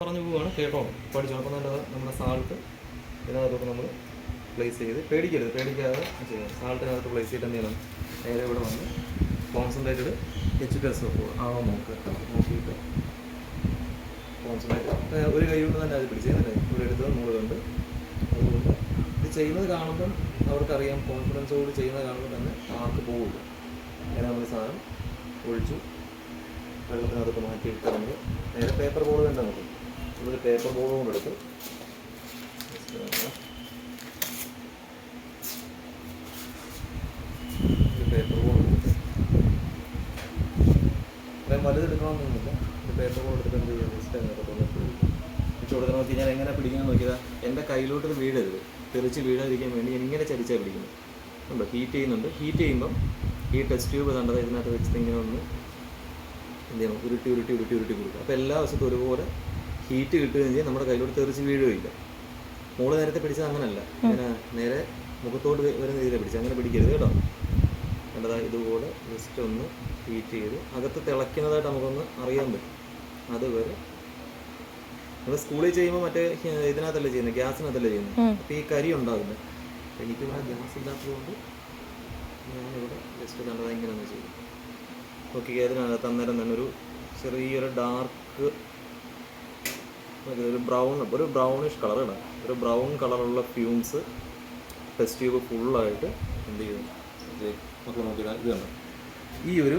പറഞ്ഞു പോവുകയാണ്, കേട്ടോ പഠിച്ചു. അപ്പം നല്ലത് നമ്മുടെ സാൾട്ട് ഇതിനകത്തൊക്കെ നമ്മൾ പ്ലേസ് ചെയ്ത് പേടിക്കാതെ ചെയ്യാം. സാൾട്ടിനകത്ത് പ്ലേസ് ചെയ്തിട്ട് എന്ത് ചെയ്യണം, നേരെ ഇവിടെ വന്ന് കോൺസെൻട്രേറ്റഡ് H+O ആണോ നോക്കിയിട്ട് കോൺസെൻട്രേറ്റ് ഒരു കൈ കൊണ്ട് തന്നെ അത് പിടിച്ചേന്നല്ലേ ഇവിടെ എടുത്തത് നൂലുണ്ട്. അതുകൊണ്ട് ഇത് ചെയ്യുന്നത് കാണുമ്പം അവർക്കറിയാം, കോൺഫിഡൻസോട് ചെയ്യുന്നത് കാണുമ്പോൾ തന്നെ ആർക്ക് പോകില്ല. അങ്ങനെ നമ്മൾ സാധനം ഒഴിച്ചു വെള്ളത്തിനകത്തൊക്കെ മാറ്റിയിട്ട് നമ്മൾ നേരെ പേപ്പർ ബോൾ തന്നെ നോക്കും. നമ്മളൊരു പേപ്പർ ബോൾ കൊണ്ട് എടുത്ത് പേപ്പർ ബോൾ എടുത്തിട്ട് അത്രയും വലുതെടുക്കണമെന്നൊന്നുമില്ല. ഒരു പേപ്പർ ബോൾ എടുത്തിട്ട് എന്ത് ചെയ്യുക, ജസ്റ്റ് അങ്ങോട്ട് വെച്ച് കൊടുക്കാൻ നോക്കി. ഞാൻ എങ്ങനെ പിടിക്കാൻ നോക്കിയതാ, എൻ്റെ കയ്യിലോട്ട് ഇത് വീഴരുത്, തെറിച്ച് വീഴാതിരിക്കാൻ വേണ്ടി ഞാൻ ഇങ്ങനെ ചരിച്ചാൽ പിടിക്കുന്നത്. ഉണ്ടോ, ഹീറ്റ് ചെയ്യുന്നുണ്ട്. ഹീറ്റ് ചെയ്യുമ്പം ഈ ടെസ്റ്റ് ട്യൂബ് കണ്ടത് ഇതിനകത്ത് വെച്ചിട്ട് ഇങ്ങനെ ഒന്ന് എന്ത് ചെയ്യണം, ഉരുട്ടി കൊടുക്കുക. അപ്പോൾ എല്ലാ വശത്തും ഒരുപോലെ ഹീറ്റ് കിട്ടുകയും ചെയ്യും, നമ്മുടെ കയ്യിലോട്ട് തെറിച്ച് വീഴുകയില്ല. മോള് നേരത്തെ പിടിച്ചത് അങ്ങനല്ല, ഇങ്ങനെ നേരെ മുഖത്തോട്ട് വരുന്ന രീതിയിലാണ് പിടിച്ചത്. അങ്ങനെ പിടിക്കരുത് കേട്ടോ. കണ്ടതാ, ഇതുപോലെ ജസ്റ്റ് ഒന്ന് ഹീറ്റ് ചെയ്ത് അകത്ത് തിളയ്ക്കുന്നതായിട്ട് നമുക്കൊന്ന് അറിയാൻ പറ്റും. അതുവരെ നമ്മൾ സ്കൂളിൽ ചെയ്യുമ്പോൾ മറ്റേ ഇതിനകത്തല്ലേ ചെയ്യുന്നത്, ഗ്യാസിനകത്തല്ലേ ചെയ്യുന്നത്. അപ്പോൾ ഈ കരി ഉണ്ടാവില്ല. എനിക്കിവിടെ ഗ്യാസ് ഇല്ലാത്തത് കൊണ്ട് ഞാനിവിടെ ജസ്റ്റ് കണ്ടതാ ഇങ്ങനെ ഒന്ന് ചെയ്യും. നോക്കി അതിനകത്ത് അന്നേരം തന്നെ ഒരു ചെറിയൊരു ഡാർക്ക് ഒരു ബ്രൗണിഷ് കളർ ഇടാം. ഒരു ബ്രൗൺ കളറുള്ള ഫ്യൂംസ് ടെസ്റ്റ് ട്യൂബ് ഫുള്ളായിട്ട് എന്ത് ചെയ്യും, നമുക്ക് നോക്കിയാൽ ഇത് കണ്ടോ, ഈ ഒരു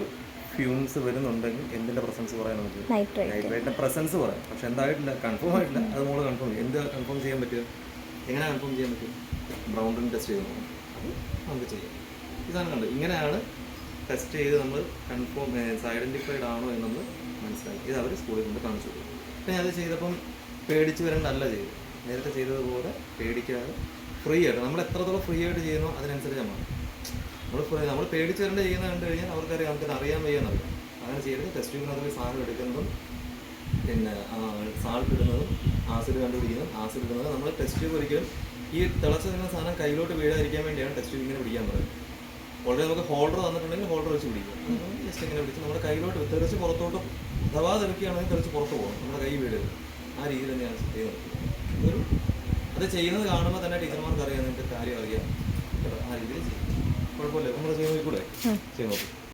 ഫ്യൂംസ് വരുന്നുണ്ടെങ്കിൽ എന്തിൻ്റെ പ്രസൻസ് പറയാൻ നമുക്ക്, നൈട്രേറ്റിൻ്റെ പ്രസൻസ് പറയാം. പക്ഷെ എന്തായിട്ടില്ല, കൺഫേം ആയിട്ടില്ല. അത് നമ്മൾ കൺഫേം ചെയ്യും. എന്ത് കൺഫേം ചെയ്യാൻ പറ്റുക, എങ്ങനെ കൺഫേം ചെയ്യാൻ പറ്റും, ബ്രൗൺ ടെസ്റ്റ് ചെയ്ത് നോക്കണം. അത് നമുക്ക് ചെയ്യാം. ഇതാണ് കണ്ടത്, ഇങ്ങനെയാണ് ടെസ്റ്റ് ചെയ്ത് നമ്മൾ കൺഫേം ഐഡൻറ്റിഫൈഡ് ആണോ എന്നൊന്ന് മനസ്സിലാക്കി. ഇത് അവർ സ്കൂളിൽ കൊണ്ട് കാണിച്ചു കൊടുക്കും. പിന്നെ ഞാനത് ചെയ്തപ്പം പേടിച്ച് വരേണ്ടല്ല ചെയ്തു. നേരത്തെ ചെയ്തതുപോലെ പേടിക്കാതെ ഫ്രീ ആയിട്ട്, നമ്മൾ എത്രത്തോളം ഫ്രീ ആയിട്ട് ചെയ്യുന്നോ അതിനനുസരിച്ച് നമ്മൾ പേടിച്ച് വരേണ്ട ചെയ്യുന്നത് കണ്ടു കഴിഞ്ഞാൽ അവർക്കറിയാം, നമുക്കത് അറിയാൻ വയ്യാന്നറിയാം. അങ്ങനെ ചെയ്യരുത്. ടെസ്റ്റ് ട്യൂബിനകത്ത് സാധനം എടുക്കുന്നതും പിന്നെ സാൾട്ട് ഇടുന്നതും ആസിഡ് കണ്ടുപിടിക്കുന്നതും ആസിഡ് ഇടുന്നതും നമ്മൾ ടെസ്റ്റ് ട്യൂബ് ഒരിക്കലും ഈ തിളച്ച് നിൽക്കുന്ന സാധനം കയ്യിലോട്ട് വീഴാതിരിക്കാൻ വേണ്ടിയാണ് ടെസ്റ്റ് ട്യൂബ് ഇങ്ങനെ പിടിക്കാൻ പറയുന്നത്. ഓൾറെഡി നമുക്ക് ഹോൾഡർ തന്നിട്ടുണ്ടെങ്കിൽ ഹോൾഡർ വെച്ച് പിടിക്കും. ജസ്റ്റ് ഇങ്ങനെ പിടിച്ച് നമ്മുടെ കയ്യിലോട്ട് തെറിച്ച് പുറത്തോട്ട് അഥവാ തെറിക്കുകയാണെങ്കിൽ തെറിച്ച് പുറത്ത് പോകും, നമ്മുടെ കൈ വീഴരുത്. ആ രീതിയിൽ തന്നെയാണ് ചെയ്യുന്നത്. അത് ചെയ്യുന്നത് കാണുമ്പോൾ തന്നെ ടീച്ചർമാർക്ക് അറിയാം, നിങ്ങൾക്ക് കാര്യം അറിയാം. ആ രീതിയിൽ ചെയ്യും, കുഴപ്പമില്ല. നമ്മൾ ചെയ്യുന്നത് കൂടെ ചെയ്ത് നോക്കും.